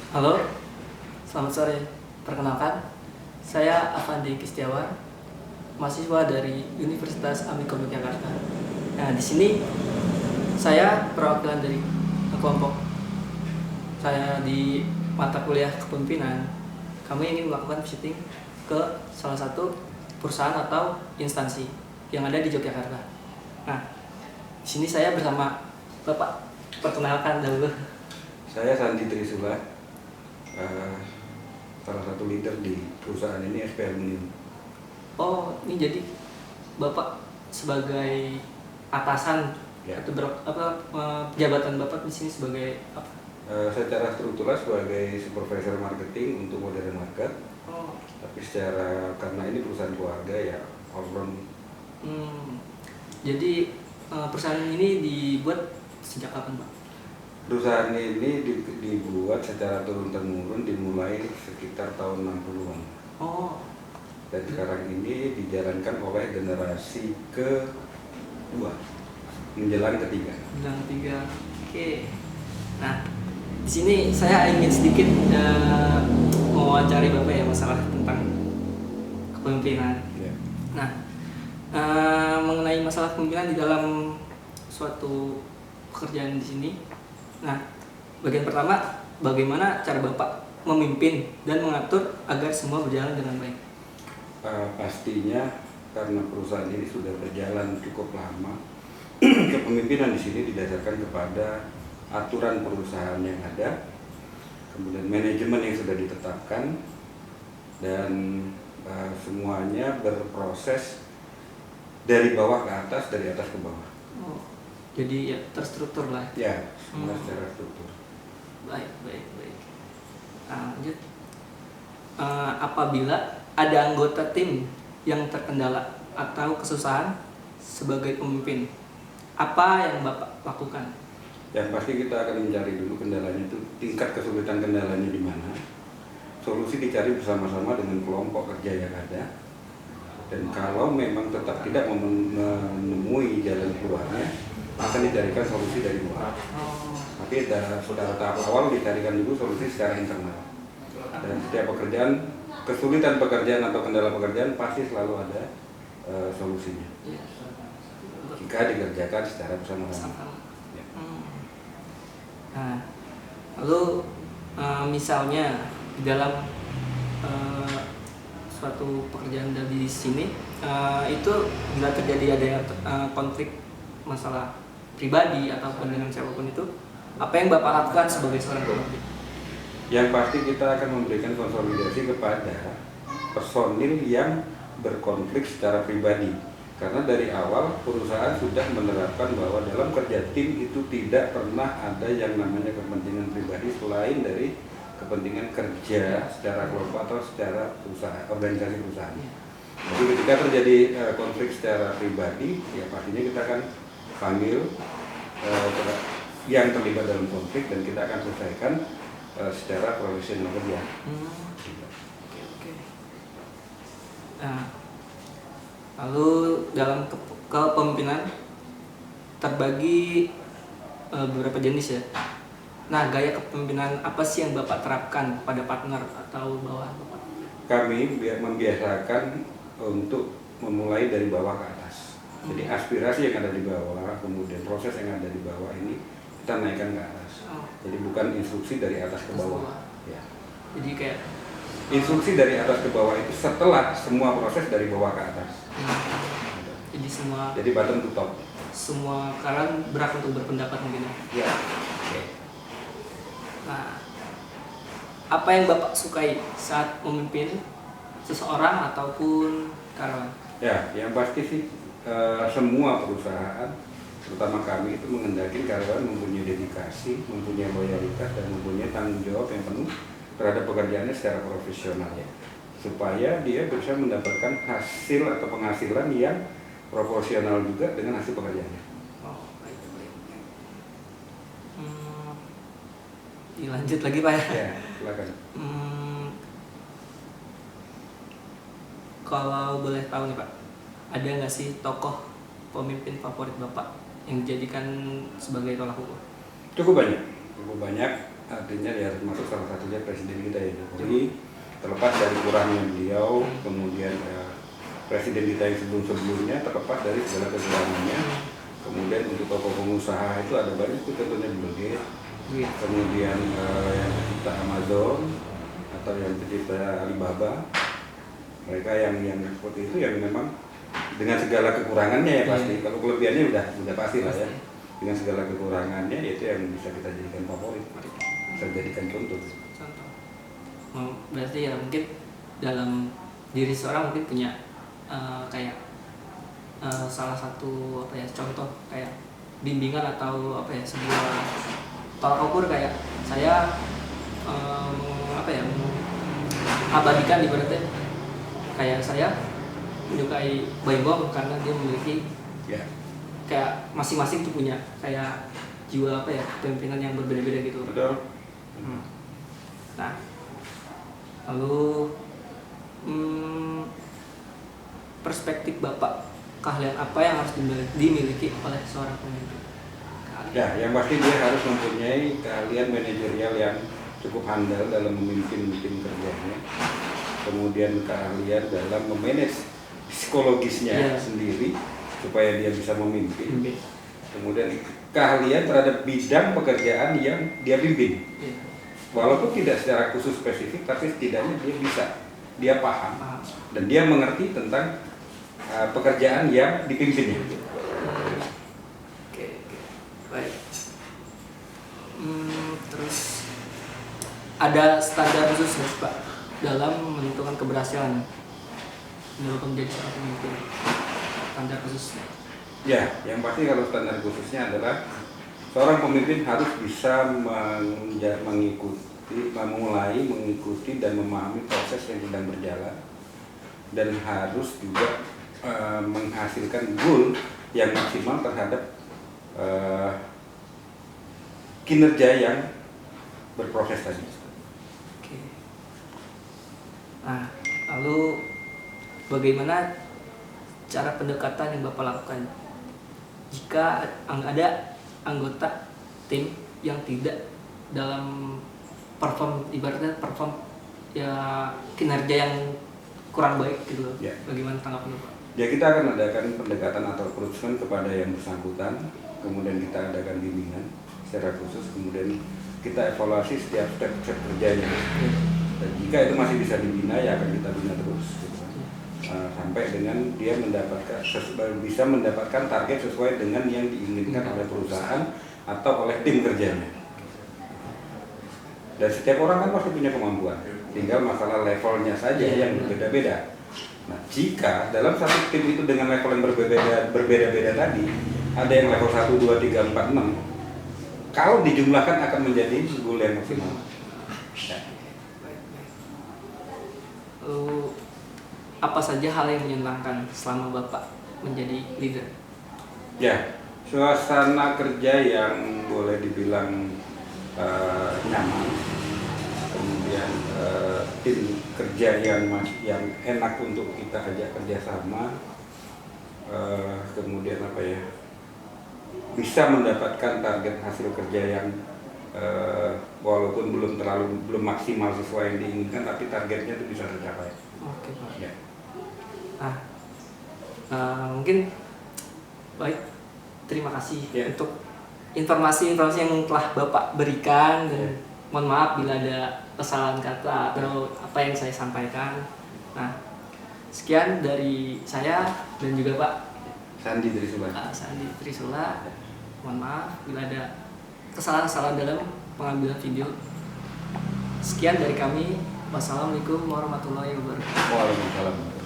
Halo, selamat sore. Perkenalkan, saya Avandi Kistiawan, mahasiswa dari Universitas Amikom Yogyakarta. Nah, di sini saya perwakilan dari kelompok saya di mata kuliah kepemimpinan. Kami ingin melakukan visiting ke salah satu perusahaan atau instansi yang ada di Yogyakarta. Nah, di sini saya bersama Bapak. Perkenalkan dulu. Saya Sandi Trisula, salah satu leader di perusahaan ini, SP Aluminium. Oh, ini jadi Bapak sebagai atasan Ya. atau jabatan Bapak di sini sebagai apa? Secara struktural sebagai supervisor marketing untuk modern market, Oh, tapi karena ini perusahaan keluarga ya all round. jadi perusahaan ini dibuat sejak kapan, Pak? Perusahaan ini dibuat secara turun-temurun dimulai sekitar tahun 60-an. Oh, Dan sekarang ini dijalankan oleh generasi kedua menjelang ketiga. bidang tiga. Oke. Nah, di sini saya ingin sedikit mewawancari Bapak ya masalah tentang kepemimpinan. Ya. Nah, mengenai masalah kepemimpinan di dalam suatu pekerjaan di sini. Nah, bagian pertama, bagaimana cara Bapak memimpin dan mengatur agar semua berjalan dengan baik? Pastinya karena perusahaan ini sudah berjalan cukup lama, kepemimpinan di sini didasarkan kepada aturan perusahaan yang ada, kemudian manajemen yang sudah ditetapkan, dan semuanya berproses dari bawah ke atas, dari atas ke bawah. Oh, jadi ya terstruktur lah. Ya, semua secara struktur. Baik. Nah, lanjut. Apabila ada anggota tim yang terkendala atau kesusahan sebagai pemimpin, apa yang Bapak lakukan? Yang pasti kita akan mencari dulu kendalanya itu, tingkat kesulitan kendalanya di mana. Solusi dicari bersama-sama dengan kelompok kerja yang ada. Dan kalau memang tetap tidak menemui jalan keluarnya, akan dicarikan solusi dari luar. Tapi sudah tahap awal dicarikan dulu solusi secara internal. Dan setiap pekerjaan, kesulitan pekerjaan atau kendala pekerjaan pasti selalu ada solusinya. Jika dikerjakan secara bersama-sama. Ya. Nah, lalu misalnya di dalam suatu pekerjaan dari sini itu bila terjadi ada konflik masalah pribadi ataupun dengan siapapun itu, apa yang Bapak lakukan sebagai seorang pemimpin? Yang pasti kita akan memberikan konsolidasi kepada personil yang berkonflik secara pribadi. Karena dari awal perusahaan sudah menerapkan bahwa dalam kerja tim itu tidak pernah ada yang namanya kepentingan pribadi selain dari kepentingan kerja secara kelompok atau secara perusahaan, organisasi perusahaan. Jadi ketika terjadi konflik secara pribadi, ya pastinya kita akan panggil yang terlibat dalam konflik dan kita akan selesaikan secara profesional kerja. Oke. Nah, lalu dalam kepemimpinan terbagi beberapa jenis ya. Nah, gaya kepemimpinan apa sih yang Bapak terapkan pada partner atau bawahan Bapak? Kami membiasakan untuk memulai dari bawah ke atas. Jadi aspirasi yang ada di bawah, kemudian proses yang ada di bawah ini kita naikkan ke atas. Jadi bukan instruksi dari atas ke bawah. Ya. Jadi kayak Instruksi dari atas ke bawah itu setelah semua proses dari bawah ke atas. Jadi bottom to top. Semua kalian berhak untuk berpendapat mungkin ya. Ya. Oke. Nah, apa yang Bapak sukai saat memimpin seseorang ataupun karyawan? Ya, yang pasti sih semua perusahaan, terutama kami itu menghendaki karyawan mempunyai dedikasi, mempunyai loyalitas dan mempunyai tanggung jawab yang penuh terhadap pekerjaannya secara profesional ya, supaya dia bisa mendapatkan hasil atau penghasilan yang proporsional juga dengan hasil pekerjaannya. Oh, baik. Lanjut lagi Pak ya. Ya, silakan. Kalau boleh tahu nih Pak, ada nggak sih tokoh pemimpin favorit Bapak yang dijadikan sebagai tolak ukur? Cukup banyak. artinya ya termasuk salah satunya presiden kita ya Jokowi. Terlepas dari kurangnya beliau, kemudian presiden kita yang sebelum-sebelumnya, terlepas dari segala kekurangannya. Kemudian untuk tokoh pengusaha itu ada banyak itu, tentunya Bill Gates, kemudian yang pencipta Amazon atau yang pencipta Alibaba. Mereka yang seperti itu yang memang dengan segala kekurangannya ya pasti. Kalau kelebihannya udah pasti lah ya. Dengan segala kekurangannya itu yang bisa kita jadikan favorit, bisa jadikan contoh. Berarti ya mungkin dalam diri seorang mungkin punya kayak salah satu contoh kayak bimbingan atau sebuah tolak ukur kayak saya abadikan ibaratnya kayak saya menyukai Bayangkong karena dia memiliki kayak masing-masing tuh punya kayak jiwa kepemimpinan yang berbeda-beda gitu. Betul. Nah, lalu perspektif Bapak, keahlian apa yang harus dimiliki oleh seorang pemimpin? Ya, yang pasti dia harus mempunyai keahlian manajerial yang cukup handal dalam memimpin tim kerjanya. Kemudian keahlian dalam memanage psikologisnya sendiri supaya dia bisa memimpin. Kemudian keahlian terhadap bidang pekerjaan yang dia pimpin. Walaupun tidak secara khusus spesifik, tapi setidaknya dia bisa, dia paham dan dia mengerti tentang pekerjaan yang dipimpinnya. Oke, baik. Terus ada standar khusus nggak Pak dalam menentukan keberhasilan dalam menjadi seorang pemimpin? Standar khususnya? Ya, yang pasti kalau standar khususnya adalah seorang pemimpin harus bisa mengikuti dan memahami proses yang sedang berjalan, dan harus juga menghasilkan goal yang maksimal terhadap kinerja yang berproses tadi. Oke. Nah, lalu bagaimana cara pendekatan yang Bapak lakukan jika ada anggota tim yang tidak dalam ibaratnya perform ya kinerja yang kurang baik gitu loh. Ya. Bagaimana tanggapan Bapak? Ya, kita akan adakan pendekatan atau approachment kepada yang bersangkutan, kemudian kita adakan bimbingan secara khusus, kemudian kita evaluasi setiap step kerjanya. Dan jika itu masih bisa dibina, ya akan kita bina terus gitu. Sampai dengan dia bisa mendapatkan target sesuai dengan yang diinginkan oleh perusahaan atau oleh tim kerjanya. Dan setiap orang kan pasti punya kemampuan, tinggal masalah levelnya saja yang berbeda-beda. Nah, jika dalam satu tim itu dengan level yang berbeda-beda tadi, ada yang level 1, 2, 3, 4, 6, kalau dijumlahkan akan menjadi goal yang maksimal. Apa saja hal yang menyenangkan selama Bapak menjadi leader? Ya, suasana kerja yang boleh dibilang nyaman, kemudian tim kerja yang enak untuk kita ajak kerjasama, kemudian bisa mendapatkan target hasil kerja yang walaupun belum maksimal sesuai yang diinginkan, tapi targetnya itu bisa tercapai. Oke, Pak. Ya. Mungkin baik, terima kasih untuk informasi-informasi yang telah Bapak berikan, dan mohon maaf bila ada kesalahan kata atau apa yang saya sampaikan. Nah, sekian dari saya dan juga Pak Sandi Trisula. Mohon maaf bila ada kesalahan-kesalahan dalam pengambilan video. Sekian dari kami. Wassalamualaikum warahmatullahi wabarakatuh. Waalaikumsalam.